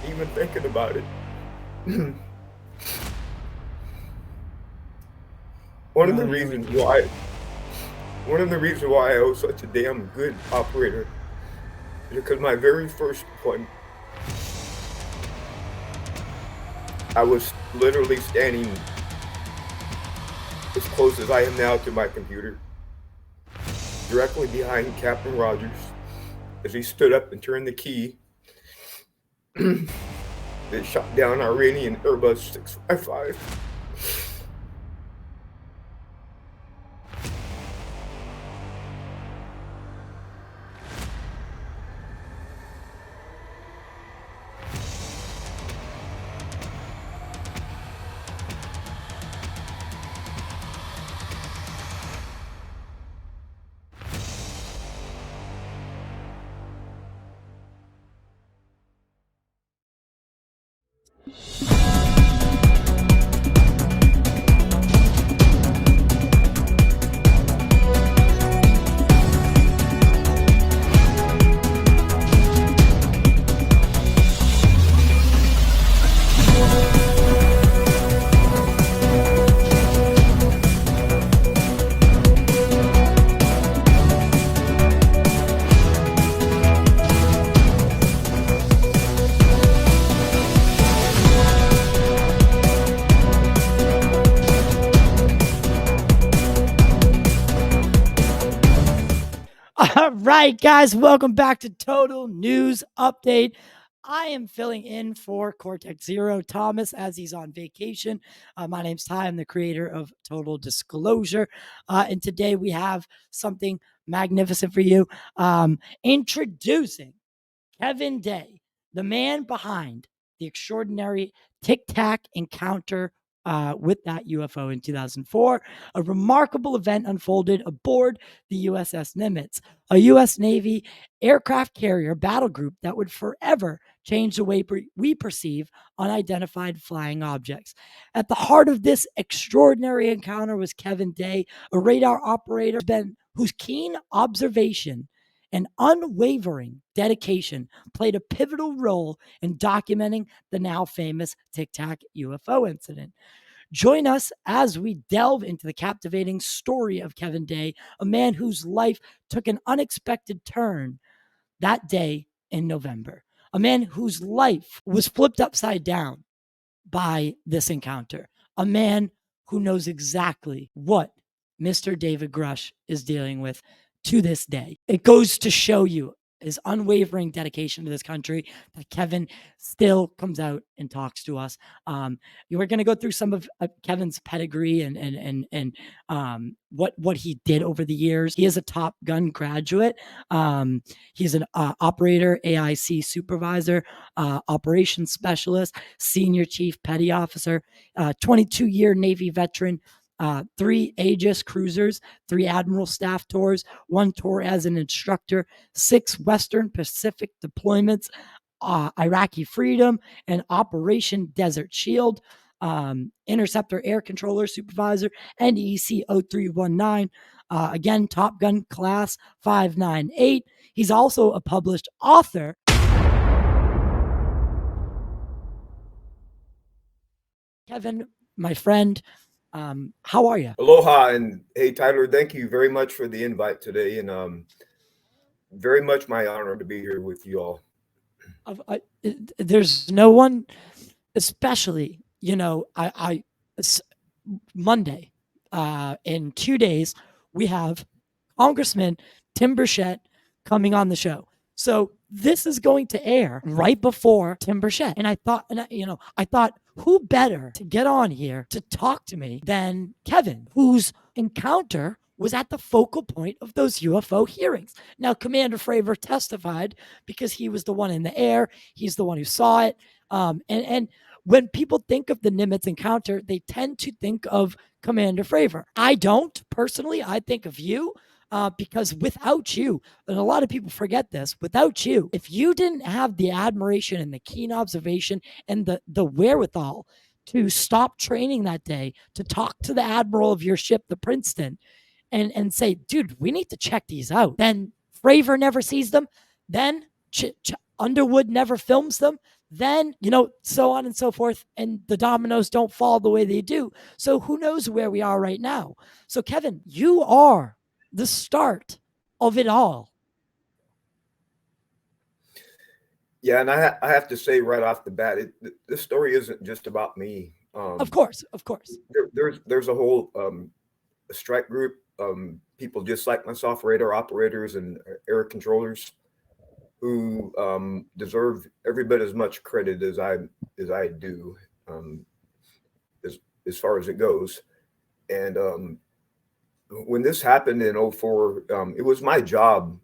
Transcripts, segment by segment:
even thinking about it. one of the I'm here reasons with you. why one of the reasons why I was such a damn good operator is because my very first one, I was literally standing as close as I am now to my computer, directly behind Captain Rogers, as he stood up and turned the key that shot down our Iranian Airbus 655. All right, guys, welcome back to Total News Update. I am filling in for Cortex Zero Thomas as he's on vacation. My name's Ty. I'm the creator of Total Disclosure. And today we have something magnificent for you. Introducing Kevin Day, the man behind the extraordinary Tic Tac encounter with that UFO in 2004. A remarkable event unfolded aboard the USS Nimitz, a U.S. Navy aircraft carrier battle group that would forever change the way we perceive unidentified flying objects. At the heart of this extraordinary encounter was Kevin Day, a radar operator whose keen observation and unwavering dedication played a pivotal role in documenting the now famous Tic Tac UFO incident. Join us as we delve into the captivating story of Kevin Day, a man whose life took an unexpected turn that day in November, a man whose life was flipped upside down by this encounter, a man who knows exactly what Mr. David Grush is dealing with to this day. It goes to show you his unwavering dedication to this country that Kevin still comes out and talks to us. We're going to go through some of Kevin's pedigree and what he did over the years. He is a Top Gun graduate. He's an operator, AIC supervisor, operations specialist, senior chief petty officer, 22-year Navy veteran, 3 Aegis cruisers, 3 Admiral staff tours, 1 tour as an instructor, 6 Western Pacific deployments, Iraqi Freedom, and Operation Desert Shield, Interceptor Air Controller Supervisor, NEC 0319, again, Top Gun Class 598. He's also a published author. Kevin, my friend, how are you? Aloha, and hey, Tyler, thank you very much for the invite today, and very much my honor to be here with you all. There's no one, especially, Monday, in 2 days, we have Congressman Tim Burchett coming on the show. So this is going to air right before Tim Burchett. And I thought, who better to get on here to talk to me than Kevin, whose encounter was at the focal point of those UFO hearings. Now, Commander Fravor testified because he was the one in the air. He's the one who saw it. And when people think of the Nimitz encounter, they tend to think of Commander Fravor. I don't personally. I think of you. Because without you, and a lot of people forget this, without you, if you didn't have the admiration and the keen observation and the wherewithal to stop training that day, to talk to the admiral of your ship, the Princeton, and say, dude, we need to check these out, then Fravor never sees them, then Underwood never films them, then, so on and so forth. And the dominoes don't fall the way they do. So who knows where we are right now? So, Kevin, you are the start of it all. Yeah, and I have to say right off the bat, this story isn't just about me. Of course. There's a whole strike group, people just like myself, radar operators and air controllers, who deserve every bit as much credit as I do, as far as it goes. And when this happened in '04, it was my job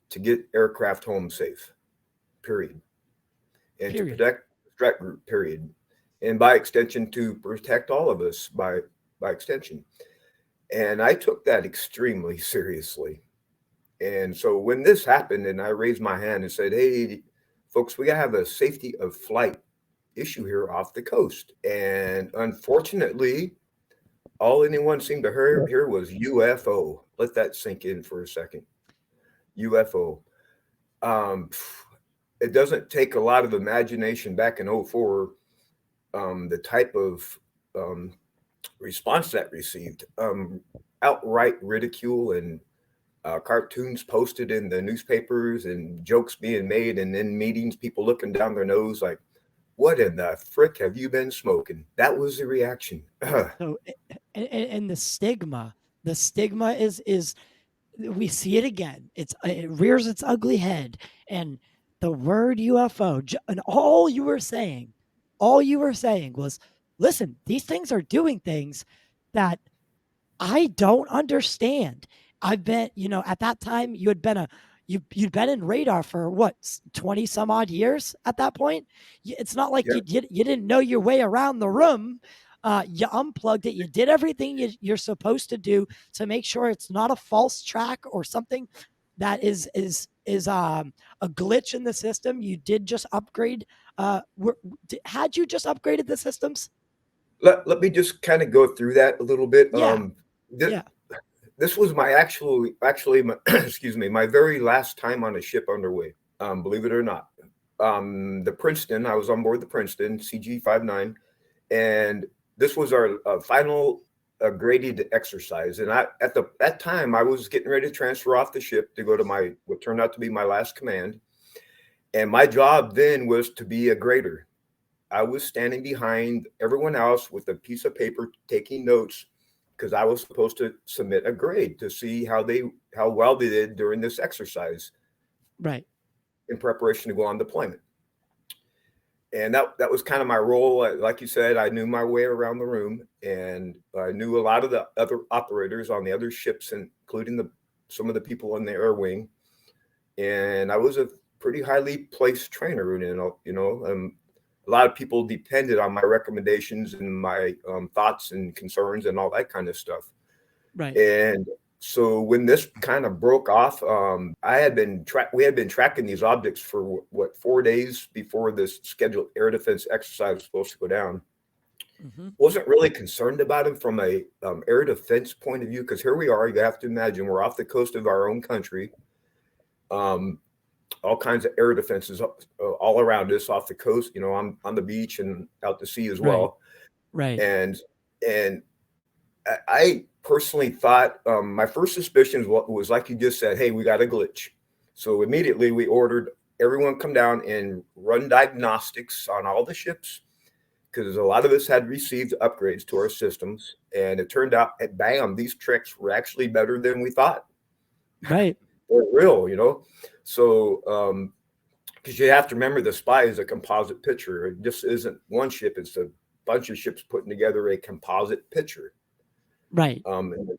to get aircraft home safe, period, and to protect the strike group, period, and by extension to protect all of us by extension. And I took that extremely seriously. And so when this happened, and I raised my hand and said, "Hey, folks, we gotta have a safety of flight issue here off the coast." And unfortunately, all anyone seemed to hear was UFO. Let that sink in for a second. UFO. Um, it doesn't take a lot of imagination back in '04, the type of response that received. Outright ridicule and cartoons posted in the newspapers and jokes being made, and in meetings, people looking down their nose like, "What in the frick have you been smoking?" That was the reaction. So, and the stigma is we see it again. It rears its ugly head, and the word UFO, and all you were saying was, listen, these things are doing things that I don't understand. I've been, at that time you had been you'd been in radar for what, 20 some odd years at that point. It's not like Yeah. you didn't know your way around the room. You unplugged it. You did everything you're supposed to do to make sure it's not a false track or something that is a glitch in the system. You did just upgrade. Had you just upgraded the systems? Let me just kind of go through that a little bit. Yeah. Th- Yeah. this was my actually my, excuse me, my very last time on a ship underway. Believe it or not, the Princeton. I was on board the Princeton CG-59, and this was our final graded exercise. And at that time I was getting ready to transfer off the ship to go to what turned out to be my last command, and my job then was to be a grader. I was standing behind everyone else with a piece of paper taking notes, because I was supposed to submit a grade to see how well they did during this exercise, Right. in preparation to go on deployment. And that was kind of my role. Like you said, I knew my way around the room, and I knew a lot of the other operators on the other ships, including some of the people in the air wing. And I was a pretty highly placed trainer, a lot of people depended on my recommendations and my thoughts and concerns and all that kind of stuff. Right. And so when this kind of broke off, we had been tracking these objects for 4 days before this scheduled air defense exercise was supposed to go down. Mm-hmm. Wasn't really concerned about it from a air defense point of view, because here we are. You have to imagine we're off the coast of our own country. All kinds of air defenses all around us off the coast, on the beach and out to sea as well. Right. And I personally thought, my first suspicion was like you just said, "Hey, we got a glitch." So immediately we ordered everyone come down and run diagnostics on all the ships, because a lot of us had received upgrades to our systems, and it turned out, bam, these tricks were actually better than we thought. Right. They're real. So, because you have to remember, the spy is a composite picture. It just isn't one ship; it's a bunch of ships putting together a composite picture. Right. And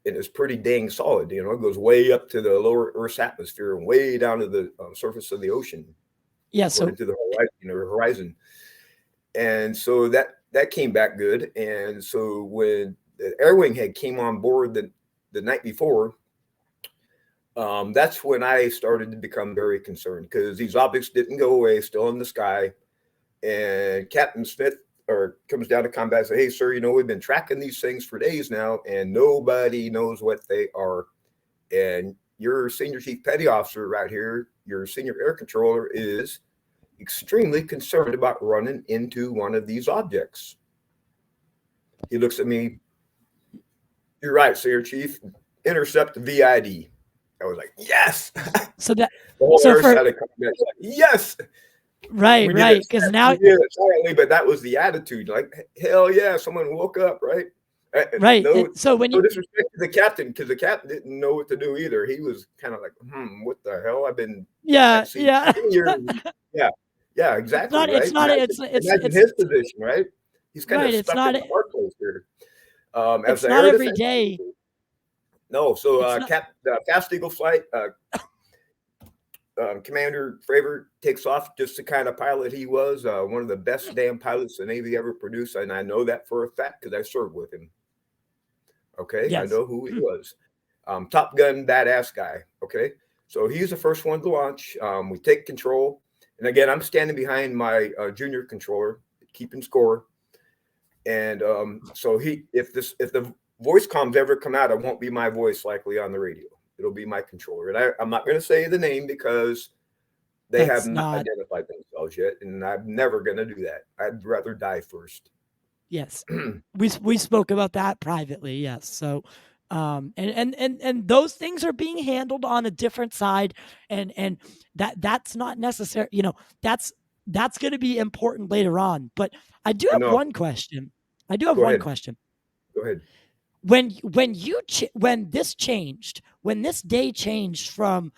it's pretty dang solid. It goes way up to the lower Earth's atmosphere and way down to the surface of the ocean. Yeah. According to the horizon. And so that came back good. And so when the air wing head came on board the night before, that's when I started to become very concerned, because these objects didn't go away, still in the sky. And Captain Smith comes down to combat and says, "Hey, sir, we've been tracking these things for days now, and nobody knows what they are. And your senior chief petty officer right here, your senior air controller, is extremely concerned about running into one of these objects. He looks at me. You're right, Senior Chief. Intercept the VID. I was like, yes. So that The whole so air for side of combat, like, yes. right, Right. because now We did it silently, but that was the attitude. Like, hell yeah, someone woke up, right? right. No, So when no you disrespect to the captain, because the captain didn't know what to do either. He was kind of like, what the hell? I've been yeah, at sea yeah. for 10 years. Yeah, yeah, It's exactly, not right? Imagine it's his position, right? He's kind of right. It's stuck in not a hard place here. As it's the not air every defense. day. No, so It's not Fast Eagle flight, Commander Fravor takes off, just the kind of pilot he was. One of the best damn pilots the Navy ever produced, and I know that for a fact because I served with him. Okay, I yes. know who he was. Top Gun, badass guy. Okay, so he's the first one to launch. We take control, and again, I'm standing behind my junior controller, keeping score. And so if the voice comms ever come out, it won't be my voice likely on the radio. It'll be my controller, and I'm not going to say the name because they have That's not not identified themselves yet, and I'm never going to do that. I'd rather die first. yes. We spoke about that privately, yes. So and those things are being handled on a different side, and that's not necessary, that's going to be important later on. But I do I have know. one question. I do have Go one ahead. question. Go ahead. When this changed, when this day changed from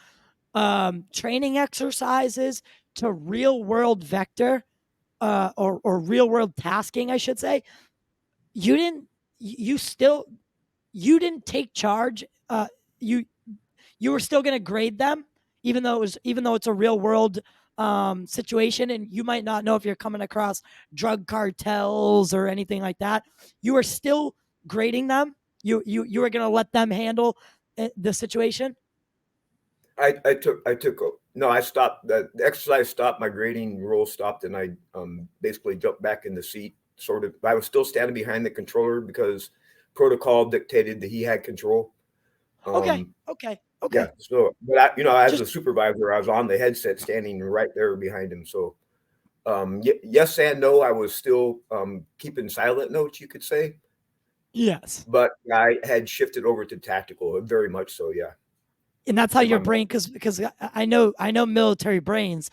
training exercises to real world vector, or real world tasking, I should say, you didn't you still you didn't take charge. You you were still going to grade them, even though it's a real world situation, and you might not know if you're coming across drug cartels or anything like that. You are still grading them. You were going to let them handle the situation. I stopped. The exercise stopped. My grading role stopped, and I basically jumped back in the seat. Sort of. I was still standing behind the controller because protocol dictated that he had control. Okay, Um, okay, yeah. okay. So, but as Just a supervisor, I was on the headset, standing right there behind him. So, yes and no. I was still keeping silent notes, you could say, yes. but I had shifted over to tactical, very much so. Yeah. And that's how In my your mind. brain, because I know military brains,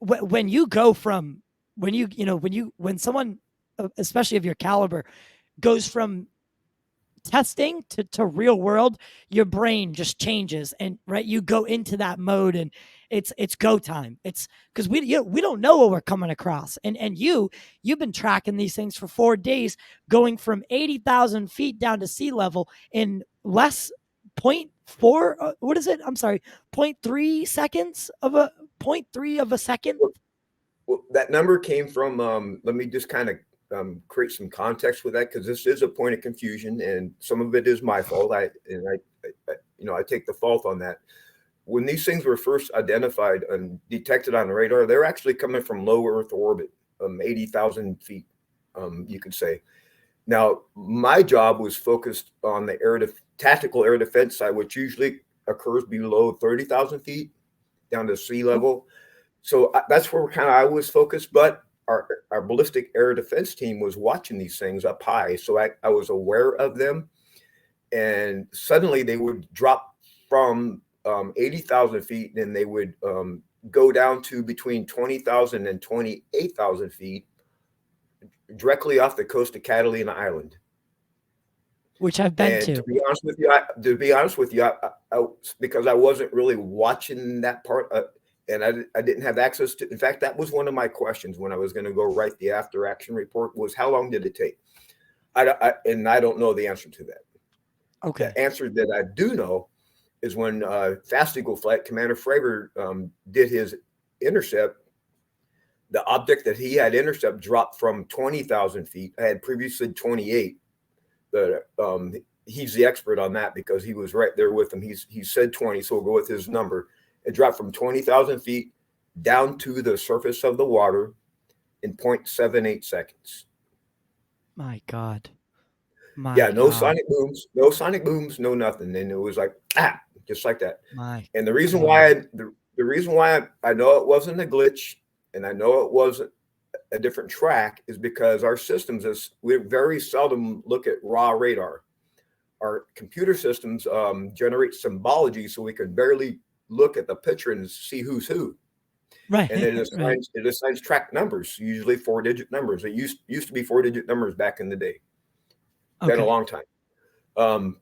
when you go from when someone, especially of your caliber, goes from testing to real world, your brain just changes, and right, you go into that mode, and it's go time. It's because we don't know what we're coming across, and you've been tracking these things for 4 days, going from 80,000 feet down to sea level in less point four, what is it, I'm sorry, 0.3 seconds of a 0.3 of a second. Well, that number came from. Let me just kind of create some context with that, because this is a point of confusion, and some of it is my fault. I take the fault on that. When these things were first identified and detected on the radar, they're actually coming from low Earth orbit, 80,000 feet, you could say. Now, my job was focused on the tactical air defense side, which usually occurs below 30,000 feet down to sea level. So that's where kind of I was focused, but our ballistic air defense team was watching these things up high. So I was aware of them, and suddenly they would drop from 80,000 feet, and they would go down to between 20,000 and 28,000 feet directly off the coast of Catalina Island. Which I've been And to. to be honest with you, because I wasn't really watching that part, and I didn't have access to. In fact, that was one of my questions when I was going to go write the after action report, was how long did it take? And I don't know the answer to that. Okay. The answer that I do know is when Fast Eagle flight Commander Fravor did his intercept. The object that he had intercept dropped from 20,000 feet. I had previously 28. But he's the expert on that because he was right there with him. He said 20, so we'll go with his number. It dropped from 20,000 feet down to the surface of the water in 0.78 seconds. My God. No sonic booms, no nothing. And it was like, just like that. My And the reason God. why the reason why I know it wasn't a glitch and I know it wasn't a different track is because our systems is we very seldom look at raw radar. Our computer systems generate symbology so we can barely look at the picture and see who's who. Right. And then Right. it assigns track numbers, usually 4-digit numbers. It used to be 4-digit numbers back in the day. Been a Okay. long time. Um,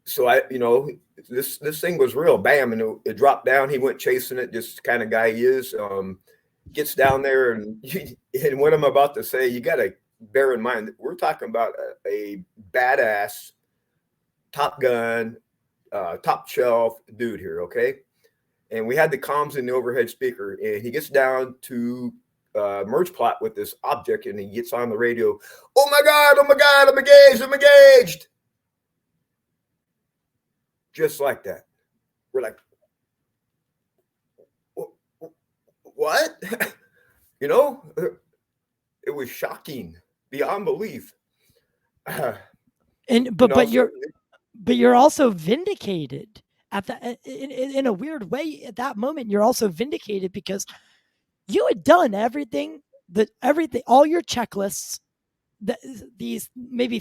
so this thing was real. Bam, and it dropped down. He went chasing it, just the kind of guy he is. Gets down there, and and what I'm about to say, you got to bear in mind that we're talking about a badass Top Gun, top shelf dude here, okay? And we had the comms in the overhead speaker, and he gets down to merge plot with this object, and he gets on the radio. Oh my God! Oh my God! I'm engaged! I'm engaged! Just like that. We're like, what? You know, it was shocking beyond belief. And You know, but so you're also vindicated at that in a weird way. At that moment, you're also vindicated because you had done everything all your checklists, these maybe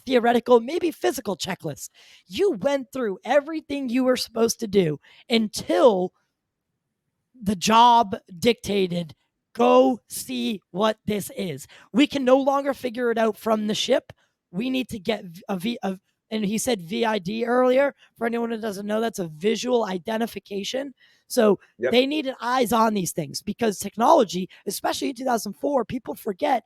theoretical, maybe physical checklists. You went through everything you were supposed to do until the job dictated, go see what this is. We can no longer figure it out from the ship. We need to get and he said VID earlier. For anyone who doesn't know, that's a visual identification. So yep, they needed eyes on these things because technology, especially in 2004, people forget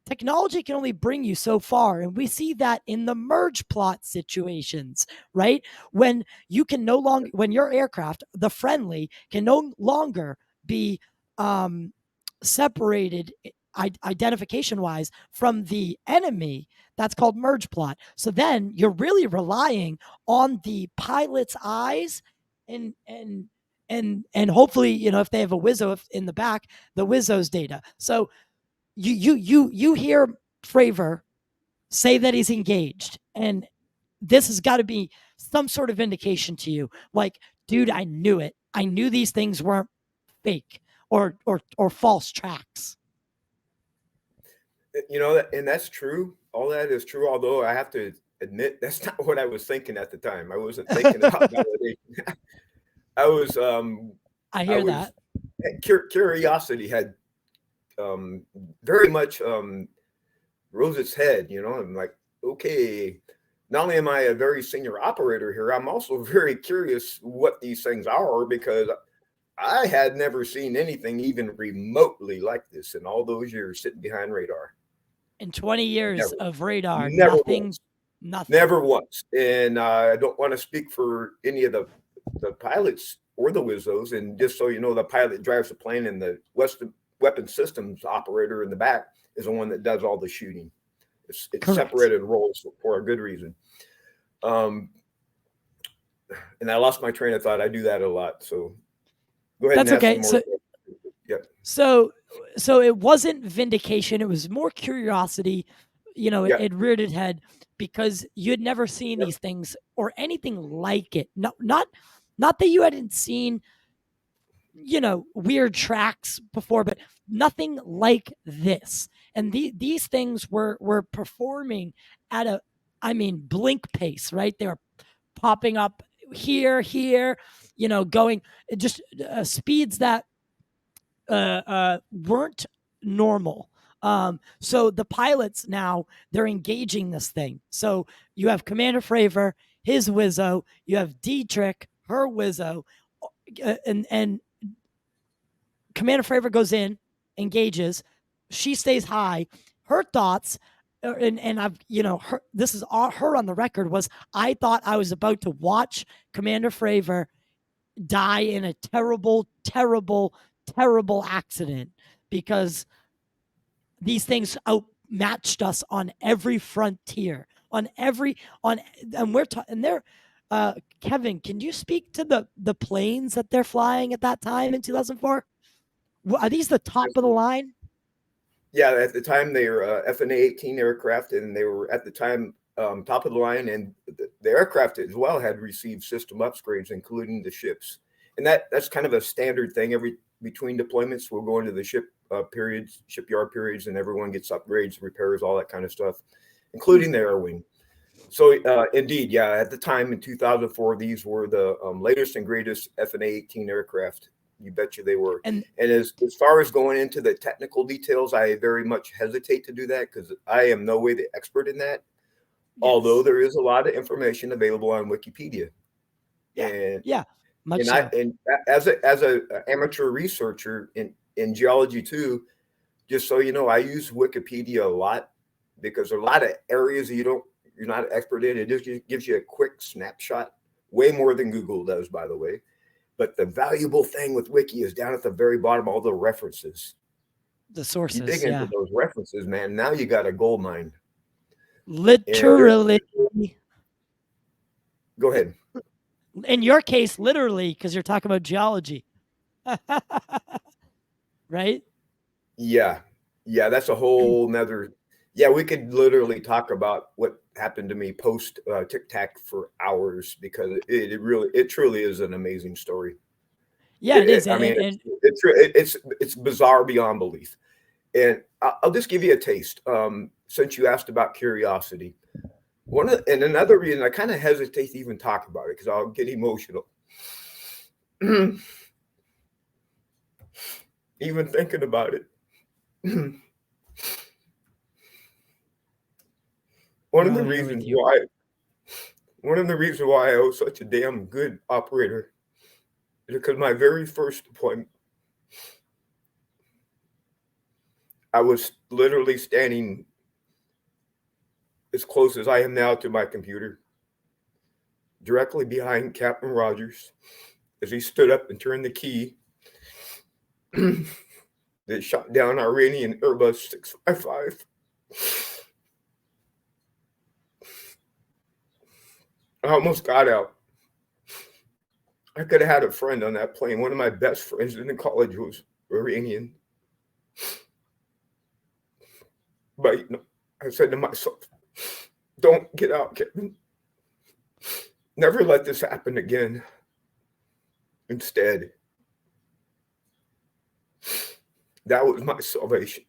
technology can only bring you so far. And we see that in the merge plot situations, right? When you can no longer, when your aircraft, the friendly, can no longer be separated identification wise from the enemy, that's called merge plot. So then you're really relying on the pilot's eyes and hopefully, if they have a Wizzo in the back, the Wizzo's data. So you hear Fravor say that he's engaged, and this has got to be some sort of indication to you. Like, dude, I knew it. I knew these things weren't fake or false tracks. and that's true. All that is true. Although I have to admit, that's not what I was thinking at the time. I wasn't thinking about validation. I was, I I hear was, that. curiosity had very much rose its head. I'm like, okay, not only am I a very senior operator here, I'm also very curious what these things are because I had never seen anything even remotely like this in all those years sitting behind radar. In 20 years Never, of radar, never nothing, once, nothing. never once. And I don't want to speak for any of the pilots or the Wizzos. And just so you know, the pilot drives the plane, and the weapon systems operator in the back is the one that does all the shooting. It's Correct. separated roles for a good reason. And I lost my train of thought. I do that a lot. So go ahead and That's ask okay. some more. Yep. So it wasn't vindication. It was more curiosity. Yep. It reared its head because you had never seen Yep. these things or anything like it. Not that you hadn't seen, weird tracks before, but nothing like this. And these things were performing at blink pace, right? They were popping up here, going just speeds that weren't normal. So the pilots now, they're engaging this thing. So you have Commander Fravor, his Wizzo, you have Dietrich, her Wizzo, and Commander Fravor goes in, engages, she stays high. Her thoughts, and I've this is all her on the record, was I thought I was about to watch Commander Fravor die in a terrible, terrible, terrible accident because these things outmatched us on every frontier, on and we're and they're Kevin, can you speak to the planes that they're flying at that time in 2004? Are these the top of the line? Yeah, at the time they were FNA 18 aircraft, and they were at the time top of the line, and the aircraft as well had received system upgrades, including the ships. And that's kind of a standard thing. Between deployments, we'll go into the shipyard periods, and everyone gets upgrades, repairs, all that kind of stuff, including the air wing. So indeed, yeah, at the time in 2004, these were the latest and greatest F/A-18 aircraft. You betcha they were. And as far as going into the technical details, I very much hesitate to do that because I am no way the expert in that. Yes. Although there is a lot of information available on Wikipedia. Yeah, and as a amateur researcher in geology too, just so you know, I use Wikipedia a lot because there are a lot of areas that you're not an expert in. It just gives you a quick snapshot, way more than Google does, by the way. But the valuable thing with Wiki is down at the very bottom, all the references, the sources. You dig into those references, man. Now you got a gold mine. Literally. Go ahead. In your case, literally, because you're talking about geology. Right? Yeah. That's a whole nother. Yeah, we could literally talk about what happened to me post TIC TAC for hours because it truly is an amazing story. Yeah, it is. I mean, it's bizarre beyond belief. And I'll just give you a taste. Since you asked about curiosity, another reason I kind of hesitate to even talk about it because I'll get emotional. Even thinking about it. One of the reasons why I was such a damn good operator is because my very first deployment, I was literally standing as close as I am now to my computer, directly behind Captain Rogers, as he stood up and turned the key that shot down Iranian Airbus 655. I almost got out. I could have had a friend on that plane. One of my best friends in the college was Iranian. But I said to myself, don't get out, Kevin. Never let this happen again. Instead, that was my salvation.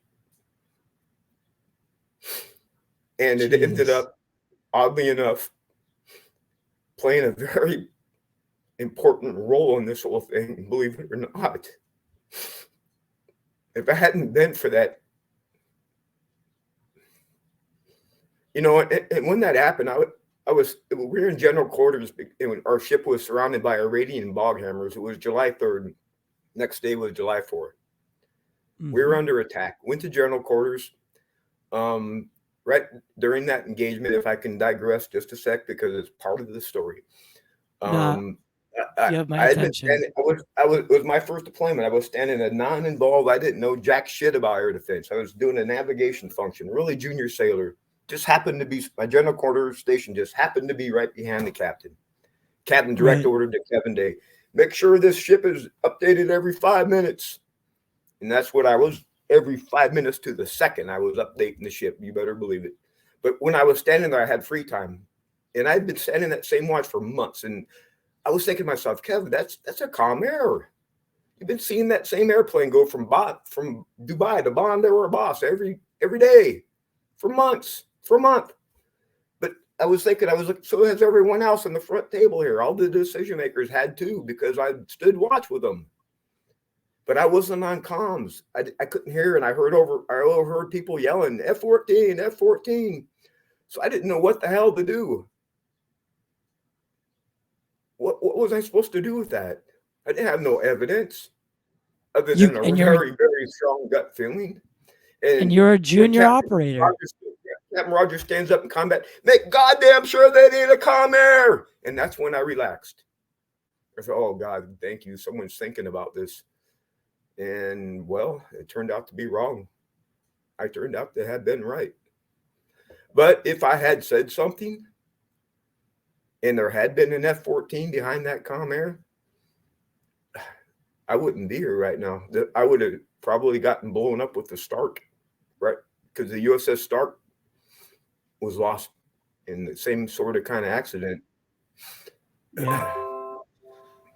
And it ended up, oddly enough, playing a very important role in this whole thing, believe it or not. If it hadn't been for that, and when that happened, we were in general quarters, and our ship was surrounded by Iranian bog hammers. It was July 3rd. Next day was July 4th. Mm-hmm. We were under attack. Went to general quarters. Right during that engagement, if I can digress just a sec, because it's part of the story. You have my attention. It was my first deployment. I was standing a non-involved. I didn't know jack shit about air defense. I was doing a navigation function, really junior sailor. Just happened to be, my general quarters station just happened to be right behind the captain. Captain direct ordered to Kevin Day, make sure this ship is updated every 5 minutes. And that's what I was. Every 5 minutes to the second, I was updating the ship. You better believe it. But when I was standing there, I had free time. And I'd been standing that same watch for months. And I was thinking to myself, Kevin, that's a calm air. You've been seeing that same airplane go from Dubai to Bandar Abbas every day for months, for a month. But I was thinking, so has everyone else on the front table here. All the decision makers had too, because I stood watch with them. But I wasn't on comms. I couldn't hear, and I overheard people yelling, F-14, F-14. So I didn't know what the hell to do. What was I supposed to do with that? I didn't have no evidence other than a very, very strong gut feeling. And you're a junior operator. Captain Rogers stands up in combat, make goddamn sure they need a comm air. And that's when I relaxed. I said, oh, God, thank you. Someone's thinking about this. And, well, it turned out to be wrong. I turned out to have been right. But if I had said something and there had been an F-14 behind that comm air, I wouldn't be here right now. I would have probably gotten blown up with the Stark, right? Because the USS Stark was lost in the same sort of kind of accident. Yeah.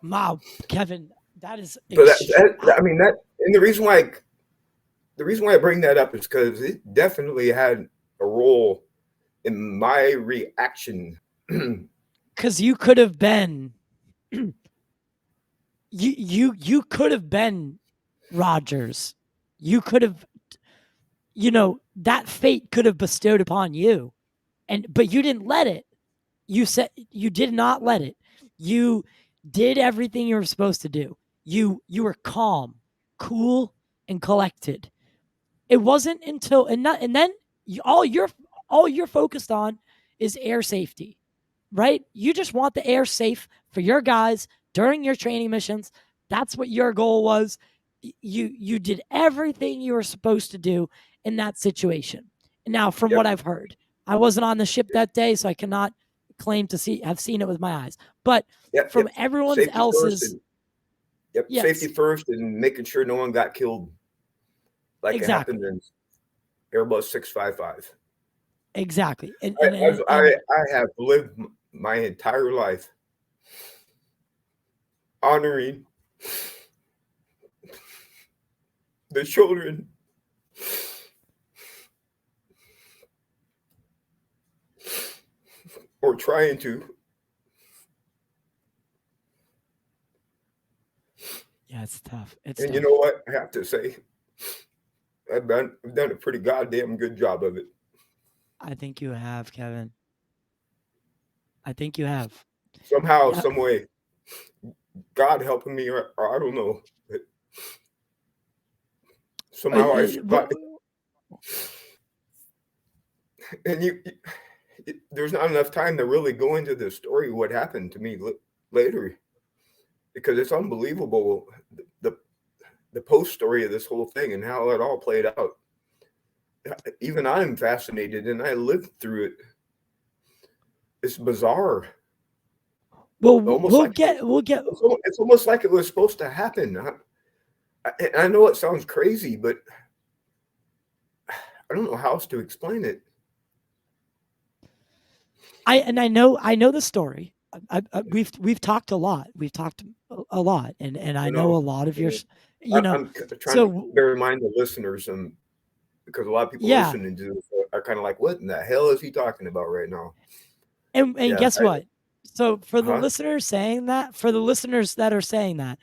Wow, Kevin, that is So I mean that, and the reason why I bring that up is because it definitely had a role in my reaction. because you could have been you could have been Rogers. You could have, that fate could have bestowed upon you, but you didn't let it. You said you did not let it. You did everything you were supposed to do. You were calm, cool, and collected. It wasn't until and then all you're focused on is air safety, right? You just want the air safe for your guys during your training missions. That's what your goal was. You did everything you were supposed to do in that situation. And now, from what Yep. I've heard, I wasn't on the ship that day, so I cannot claim to have seen it with my eyes. But from everyone Safety else's, first, and yes, safety first, and making sure no one got killed, like it exactly, happened in Airbus 655. exactly, I have lived my entire life honoring the children or trying to. yeah, it's tough. It's And tough. you know what? I have to say, I've done a pretty goddamn good job of it. I think you have, Kevin. I think you have. Somehow, Yeah. some way, God helping me, or I don't know. But somehow I survived. And there's not enough time to really go into the story what happened to me later, because it's unbelievable the post story of this whole thing and how it all played out. Even I'm fascinated, and I lived through it. It's bizarre. Well, Almost like it's almost like it was supposed to happen. I know it sounds crazy, but I don't know how else to explain it. I know the story. We've talked a lot. We've talked a lot, and I know a lot of your, I'm trying to bear in mind the listeners, because a lot of people listening to this are kind of like, "What in the hell is he talking about right now?" And guess what? So for the listeners that are saying that,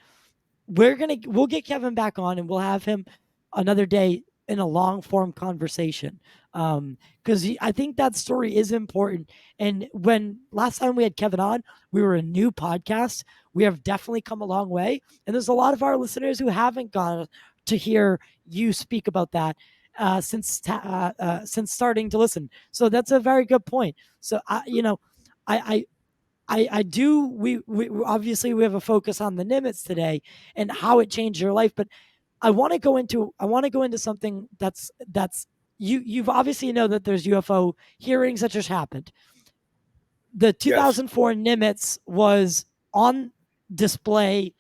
we'll get Kevin back on, and we'll have him another day in a long form conversation, because I think that story is important. And when last time we had Kevin on, we were a new podcast. We have definitely come a long way, and there's a lot of our listeners who haven't got to hear you speak about that since starting to listen. So that's a very good point. So I do. We obviously we have a focus on the Nimitz today and how it changed your life, but I want to go into something that's you've obviously know that there's UFO hearings that just happened. The 2004 Nimitz was on display.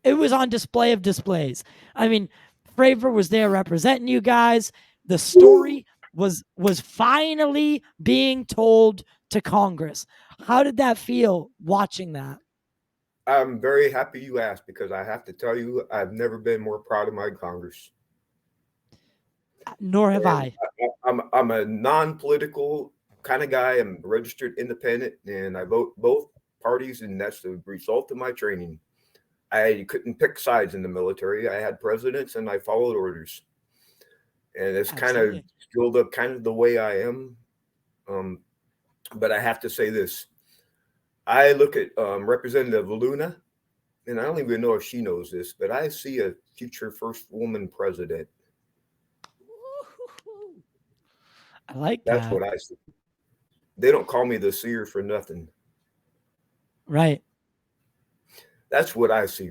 It was on display of displays. I mean, Fravor was there representing you guys. The story was finally being told to Congress. How did that feel watching that? I'm very happy you asked, because I have to tell you, I've never been more proud of my Congress. Nor have I. I'm a non-political kind of guy. I'm registered independent, and I vote both parties, and that's the result of my training. I couldn't pick sides in the military. I had presidents, and I followed orders, and it's kind of skilled up, kind of the way I am. But I have to say this: I look at Representative Luna, and I don't even know if she knows this, but I see a future first woman president. I like That's that. what I see. They don't call me the seer for nothing. Right. That's what I see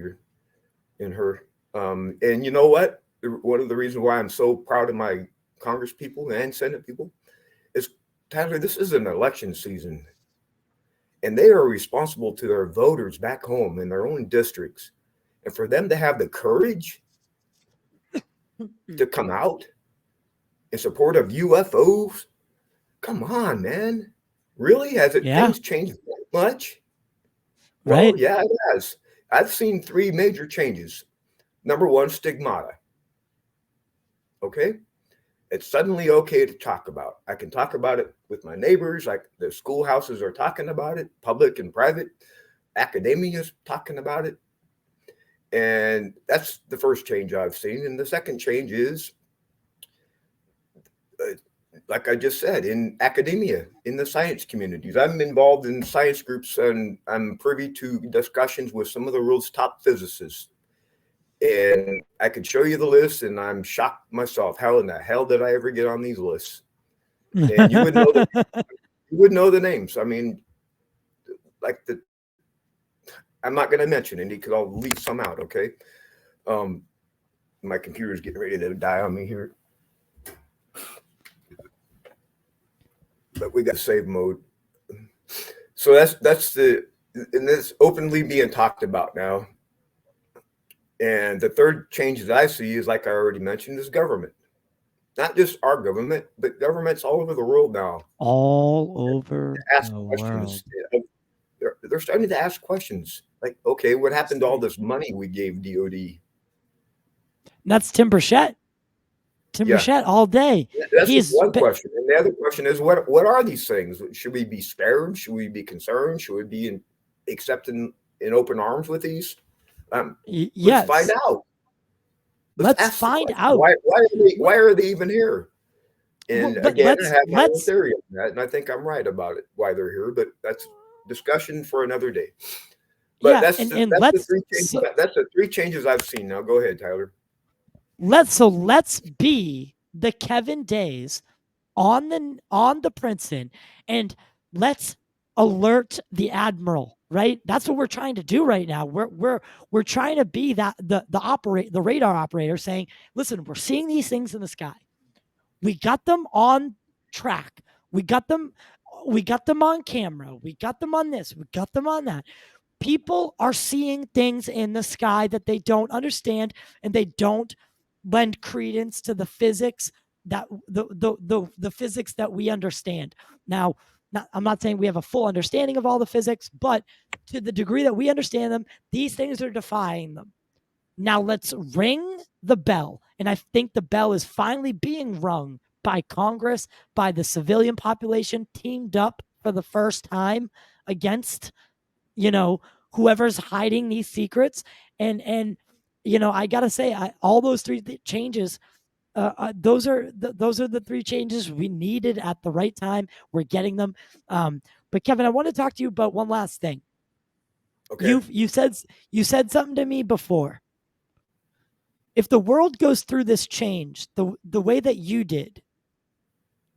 in her. And you know what? One of the reasons why I'm so proud of my Congress people and Senate people is, Tyler, this is an election season, and they are responsible to their voters back home in their own districts. And for them to have the courage to come out in support of UFOs, come on, man. Really? Has it Yeah. things changed that much? Well, Right. yeah, it has. I've seen three major changes. Number one, stigmata. Okay. It's suddenly okay to talk about. I can talk about it with my neighbors, like the schoolhouses are talking about it, public and private, academia is talking about it. And that's the first change I've seen. And the second change is, uh, like I just said, in academia, in the science communities. I'm involved in science groups and I'm privy to discussions with some of the world's top physicists. And I could show you the list, and I'm shocked myself. How in the hell did I ever get on these lists? And you would know the names. I mean, like I'm not going to mention any because I'll leave some out. Okay. Um, my computer's getting ready to die on me here, but we got save mode. So that's and it's openly being talked about now. And the third change that I see is, like I already mentioned, is government. Not just our government, but governments all over the world now All over ask the questions. world. They're starting to ask questions like, okay, what happened to all this money we gave DOD? That's Tim Burchett. Tim Burchett all day. That's one question. And the other question is, what are these things? Should we be spared? Should we be concerned? Should we be accepted in open arms with these? Yes. Let's find out. Let's find out. Why are they even here? And well, again, I have my own theory on that, and I think I'm right about it, why they're here, but that's discussion for another day. But yeah, that's the three changes I've seen. Now go ahead, Tyler. Let's be the Kevin Days on the Princeton, and let's alert the Admiral, right? That's what we're trying to do right now. We're trying to be that the radar operator saying, listen, we're seeing these things in the sky. We got them on track. We got them on camera. We got them on this. We got them on that. People are seeing things in the sky that they don't understand, and they don't lend credence to the physics that the physics that we understand. Now, I'm not saying we have a full understanding of all the physics, but to the degree that we understand them, these things are defying them. Now let's ring the bell. And I think the bell is finally being rung by Congress, by the civilian population teamed up for the first time against, whoever's hiding these secrets. And I got to say, all those three changes, those are the three changes we needed at the right time. We're getting them. But Kevin, I want to talk to you about one last thing. Okay. You said something to me before. If the world goes through this change the way that you did,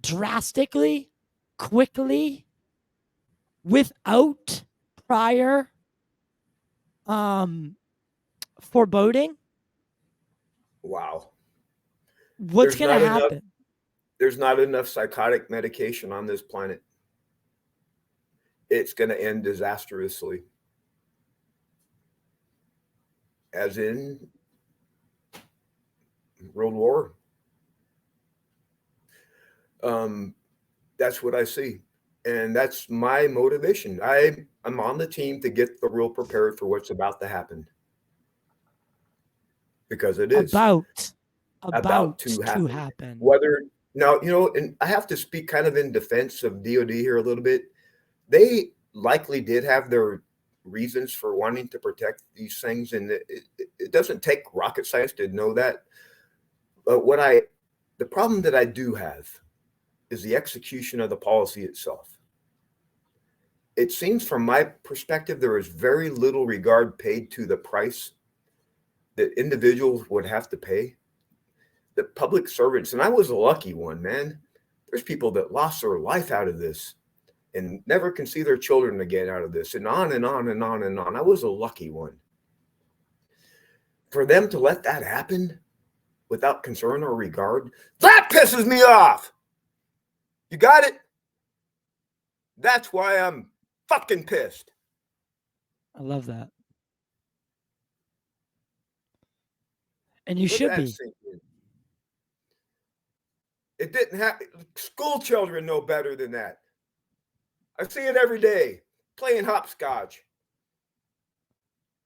drastically, quickly, without prior foreboding, wow, what's going to happen? There's not enough psychotic medication on this planet. It's going to end disastrously, as in World War. That's what I see, and that's my motivation. I'm on the team to get the world prepared for what's about to happen, because it is about to happen. Whether now, and I have to speak kind of in defense of DOD here a little bit. They likely did have their reasons for wanting to protect these things, and it doesn't take rocket science to know that. But the problem that I do have is the execution of the policy itself. It seems from my perspective, there is very little regard paid to the price that individuals would have to pay. The public servants, and I was a lucky one, man. There's people that lost their life out of this and never can see their children again out of this, and on and on and on and on. I was a lucky one. For them to let that happen without concern or regard, that pisses me off. You got it? That's why I'm fucking pissed. I love that. And you should be. It didn't happen. School children know better than that. I see it every day, playing hopscotch.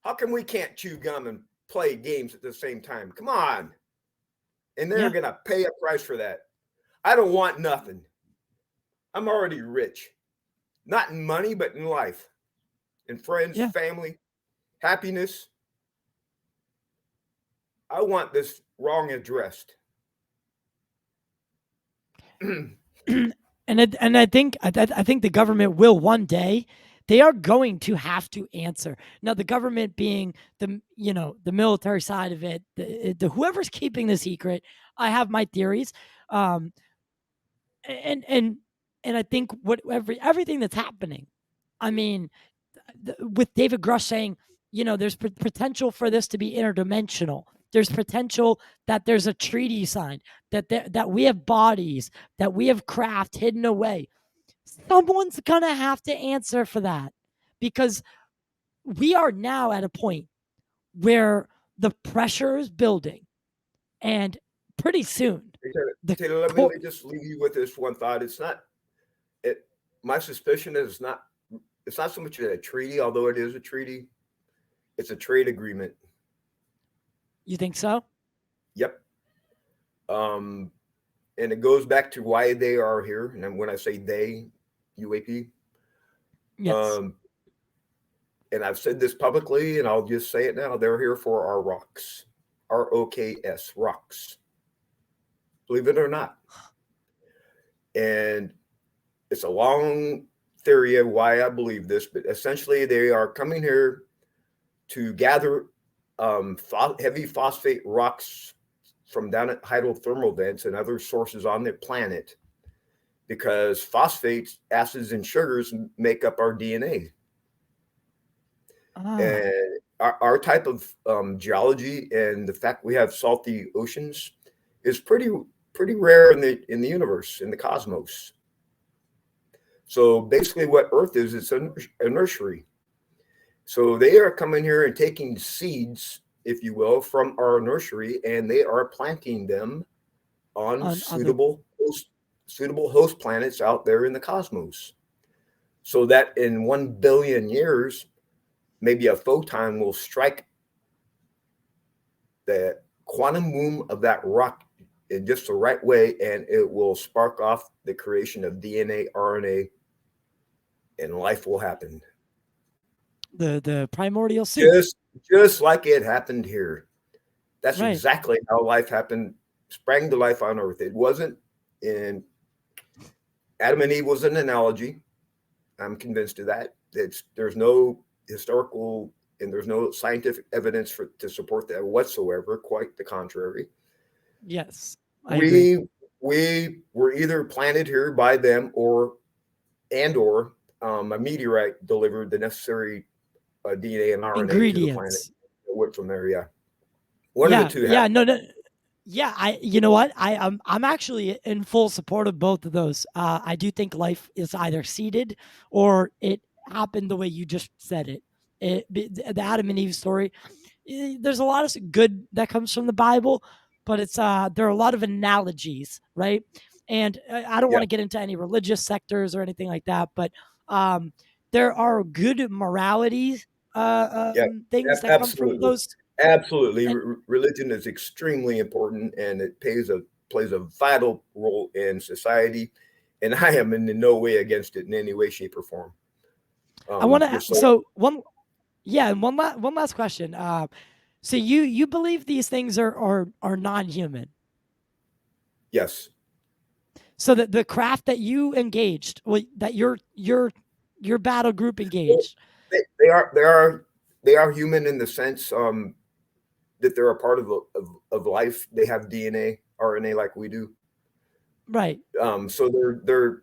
How come we can't chew gum and play games at the same time? Come on. And they're going to pay a price for that. I don't want nothing. I'm already rich. Not in money, but in life. In friends, family, happiness. I want this wrong addressed. And I think the government will one day. They are going to have to answer. Now, the government being the military side of it, the whoever's keeping the secret. I have my theories, and I think everything that's happening. I mean, with David Grush saying, there's potential for this to be interdimensional. There's potential that there's a treaty signed, that we have bodies, that we have craft hidden away. Someone's gonna have to answer for that, because we are now at a point where the pressure is building, and pretty soon. Taylor, let me just leave you with this one thought. It's not. My suspicion is not. It's not so much a treaty, although it is a treaty. It's a trade agreement. You think so? Yep. And it goes back to why they are here. And when I say they, UAP. Yes. And I've said this publicly, and I'll just say it now. They're here for our rocks. ROKS, rocks. Believe it or not. And it's a long theory of why I believe this, but essentially they are coming here to gather heavy phosphate rocks from down at hydrothermal vents and other sources on the planet, because phosphates, acids, and sugars make up our DNA. And our type of geology and the fact we have salty oceans is pretty rare in the universe, in the cosmos. So basically what Earth is, it's a nursery. So they are coming here and taking seeds, if you will, from our nursery, and they are planting them on suitable host planets out there in the cosmos. So that in 1 billion years, maybe a photon will strike the quantum womb of that rock in just the right way, and it will spark off the creation of DNA, RNA, and life will happen. The primordial soup. Just like it happened here. That's exactly how life happened, sprang to life on Earth. It wasn't in Adam and Eve was an analogy. I'm convinced of that. There's no historical and there's no scientific evidence to support that whatsoever. Quite the contrary. Yes, we were either planted here by them or a meteorite delivered the necessary DNA and RNA ingredients to the planet. It went from there. One of the two. No. Yeah, you know what? I'm actually in full support of both of those. I do think life is either seeded or it happened the way you just said it. The Adam and Eve story. There's a lot of good that comes from the Bible, but there are a lot of analogies, right? And I don't want to get into any religious sectors or anything like that, but there are good moralities things that come from those. Absolutely. Religion is extremely important, and it plays a vital role in society. And I am in no way against it in any way, shape, or form. I want to one last question. So you believe these things are non-human? Yes. So that the craft that you engaged, that your battle group engaged, they are human in the sense that they're a part of life. They have DNA, RNA like we do. Right. So they're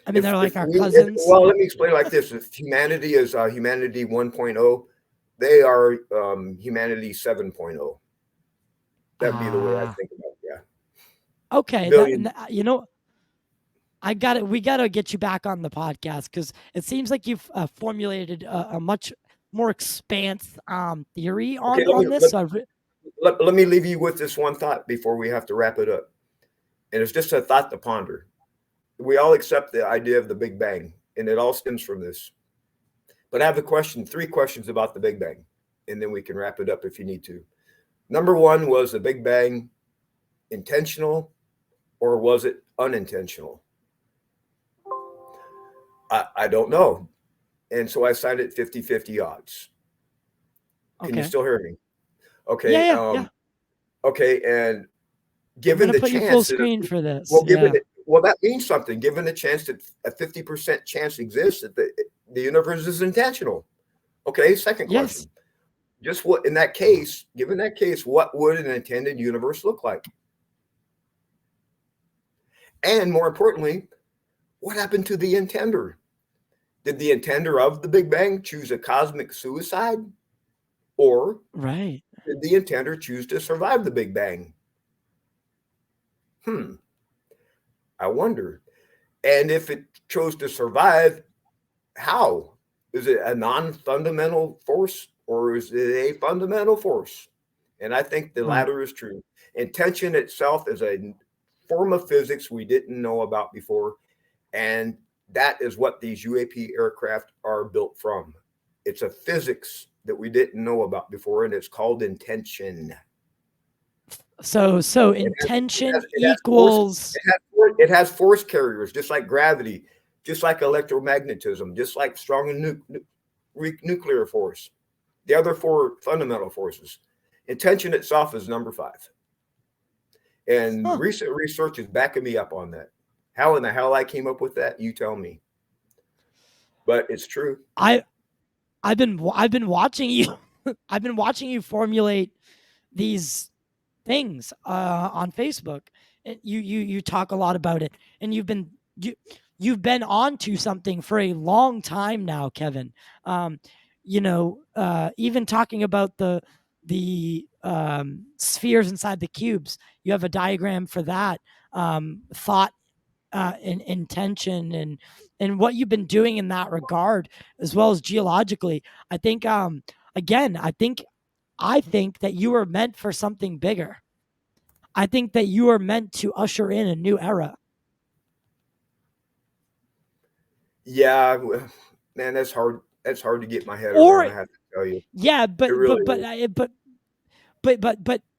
I mean, they're like our cousins. Well, let me explain it like this. If humanity is humanity 1.0, they are humanity 7.0. That'd be the way I think about it. Yeah. Okay. We got to get you back on the podcast, because it seems like you've formulated a much more expansive theory on this. Let me leave you with this one thought before we have to wrap it up. And it's just a thought to ponder. We all accept the idea of the Big Bang, and it all stems from this. But I have three questions about the Big Bang, and then we can wrap it up if you need to. Number one, was the Big Bang intentional or was it unintentional? I don't know. And so I signed it 50-50 odds. Can you still hear me? Okay. Yeah. Okay. And given the put chance, you full screen for this. Well, that means something. Given the chance that a 50% chance exists that the universe is intentional. Okay. Second question. Just what, in that case, given that case, what would an intended universe look like? And more importantly, what happened to the intender? Did the intender of the Big Bang choose a cosmic suicide? Or did the intender choose to survive the Big Bang? I wonder. And if it chose to survive, how? Is it a non-fundamental force or is it a fundamental force? And I think the latter is true. Intention itself is a form of physics we didn't know about before. And that is what these UAP aircraft are built from. It's a physics that we didn't know about before, and it's called intention. So intention equals... It has force carriers, just like gravity, just like electromagnetism, just like strong nuclear force. The other four fundamental forces. Intention itself is number 5. And recent research is backing me up on that. How in the hell I came up with that, you tell me. But it's true. I've been watching you. I've been watching you formulate these things on Facebook. And you talk a lot about it, and you've been onto something for a long time now, Kevin. Even talking about the spheres inside the cubes, you have a diagram for that. Thought and intention and what you've been doing in that regard, as well as geologically. I think I think that you were meant for something bigger. I think that you are meant to usher in a new era. Yeah, man, that's hard. That's hard to get my head around. I have to tell you. Yeah, but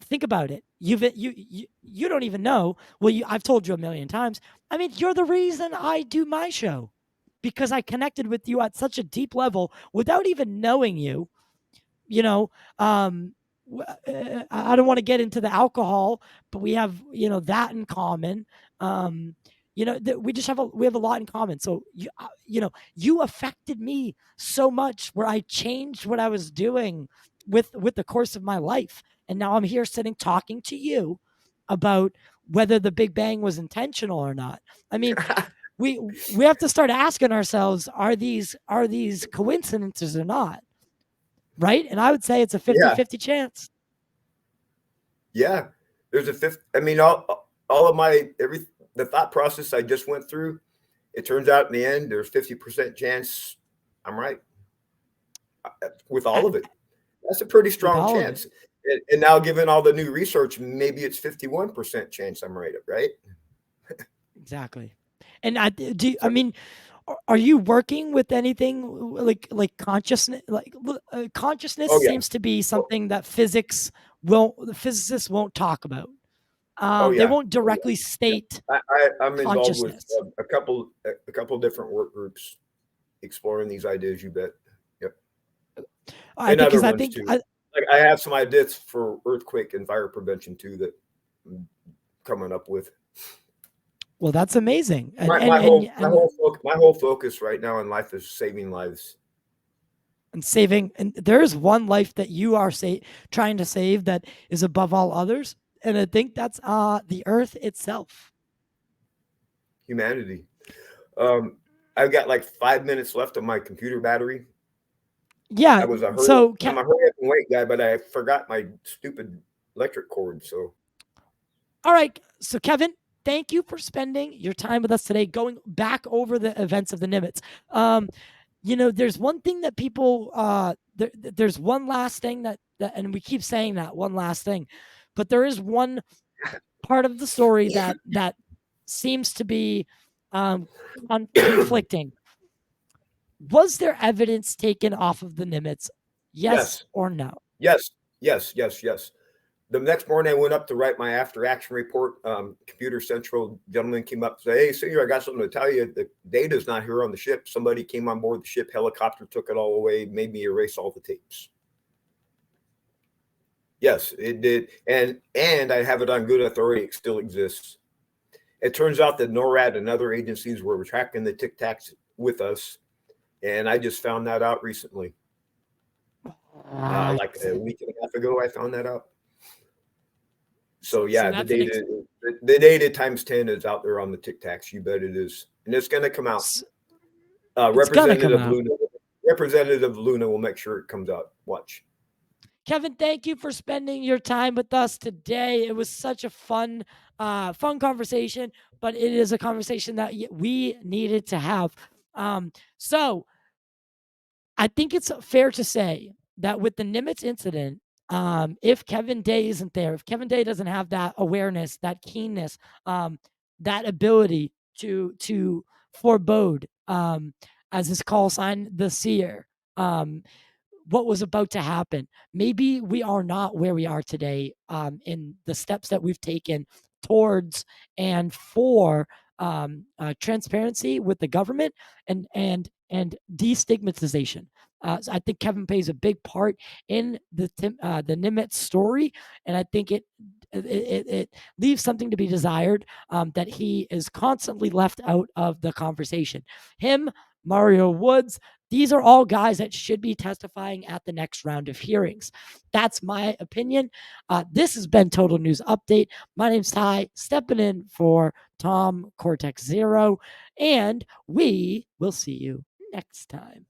think about it. You don't even know. Well, I've told you a million times. I mean, you're the reason I do my show, because I connected with you at such a deep level without even knowing you. I don't want to get into the alcohol, but we have that in common. We just have a lot in common. So you affected me so much where I changed what I was doing with the course of my life, and now I'm here sitting talking to you about whether the Big Bang was intentional or not. I mean, we have to start asking ourselves, are these coincidences or not? Right? And I would say it's a 50-50 chance. Yeah. There's a 50. I mean, all of the thought process I just went through, it turns out in the end, there's 50% chance I'm right with all of it. That's a pretty strong chance. And now, given all the new research, maybe it's 51% chance I'm right? Exactly. And I mean, are you working with anything like consciousness? Consciousness seems to be something that physicists won't talk about. They won't directly state. I'm involved with a couple different work groups exploring these ideas. You bet. Yep. And other ones too. I have some ideas for earthquake and fire prevention too that I'm coming up with. Well, that's amazing. My whole focus right now in life is saving lives. And there's one life that you are trying to save that is above all others. And I think that's the Earth itself. Humanity. I've got like 5 minutes left on my computer battery. Yeah. I'm a hurry up and wait guy, but I forgot my stupid electric cord. So. All right. So Kevin, thank you for spending your time with us today, going back over the events of the Nimitz. There's one thing that people, there's one last thing that, and we keep saying that one last thing, but there is one part of the story that seems to be conflicting. Was there evidence taken off of the Nimitz? Yes or no? Yes. The next morning, I went up to write my after action report. Computer Central gentleman came up and said, "Hey, senior, I got something to tell you. The data's not here on the ship. Somebody came on board the ship, helicopter took it all away, made me erase all the tapes." Yes, it did. And I have it on good authority. It still exists. It turns out that NORAD and other agencies were tracking the Tic Tacs with us. And I just found that out recently. Like a week and a half ago, I found that out. So yeah, the data times 10 is out there on the Tic Tacs. You bet it is, and it's going to come out. Representative Luna will make sure it comes out. Watch. Kevin, thank you for spending your time with us today. It was such a fun conversation, but it is a conversation that we needed to have. So I think it's fair to say that with the Nimitz incident, if Kevin Day isn't there, if Kevin Day doesn't have that awareness, that keenness, that ability to forebode, as his call sign, the seer, what was about to happen, maybe we are not where we are today, in the steps that we've taken towards and for transparency with the government and destigmatization. So I think Kevin plays a big part in the Nimitz story, and I think it leaves something to be desired, that he is constantly left out of the conversation. Him, Mario Woods, these are all guys that should be testifying at the next round of hearings. That's my opinion. This has been Total News Update. My name's Ty, stepping in for Tom Cortex Zero, and we will see you next time.